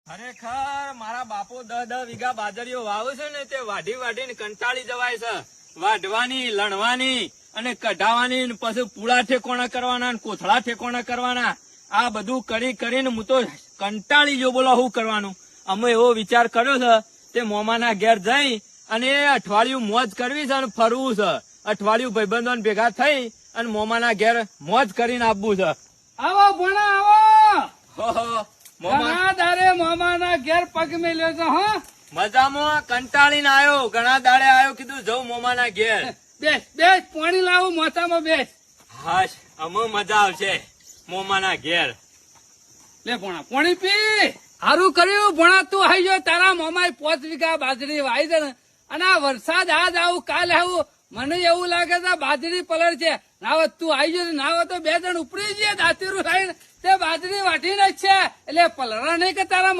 ખરેખર મારા બાપુ 10 વીઘા બાજરીઓ વાવે છે ને તે વાઢી વાઢીને કંટાળી જવાય છે. વાઢવાની, લણવાની અને કઢાવાની ને પછી પૂળા ઠેકોણા કરવાના ને કોથળા ઠેકોણા કરવાના. આ બધું કરી કરીને હું તો કંટાળી ગયો. બોલો શું કરવાનું? અમે એવો વિચાર કર્યો છે તે મોમાના ઘેર જઈ અને અઠવાડિયું મોજ કરવી છે અને ફરવું છે. અઠવાડિયું ભાઈબંધો ભેગા થઈ અને મોમાના ઘેર મોજ કરીને આપવું છે. આવો ભણા આવો. હો, મોમા ઘણા દાડે મામાના ઘેર પગ મેલ્યો છે. હા મજામાં કંટાળીને આવ્યો. ઘણા દાડે આવ્યો, કીધું જઉં મોમાના ઘેર. બેસ બેસ, પાણી લાવું મોતામાં બેસ. હાશ, અમે મજા આવશે મોમાના ઘેર. લે ભણા પાણી પી. સારું કર્યું ભણા, તું આવી ગયો. તારા મોમાએ 5 વીઘા બાજરી વાવી છે ને, અને આ વરસાદ આજ આવું કાલ આવું મને એવું લાગે છે બાજરી પલળ છે. નાવત તું આવી ગયો, નાવત તો 2 જણ ઉપડી ગયા દાંતીરું લઈને તે બાજરી વાટીને જ છે. એટલે પલળા નહીં કે તારા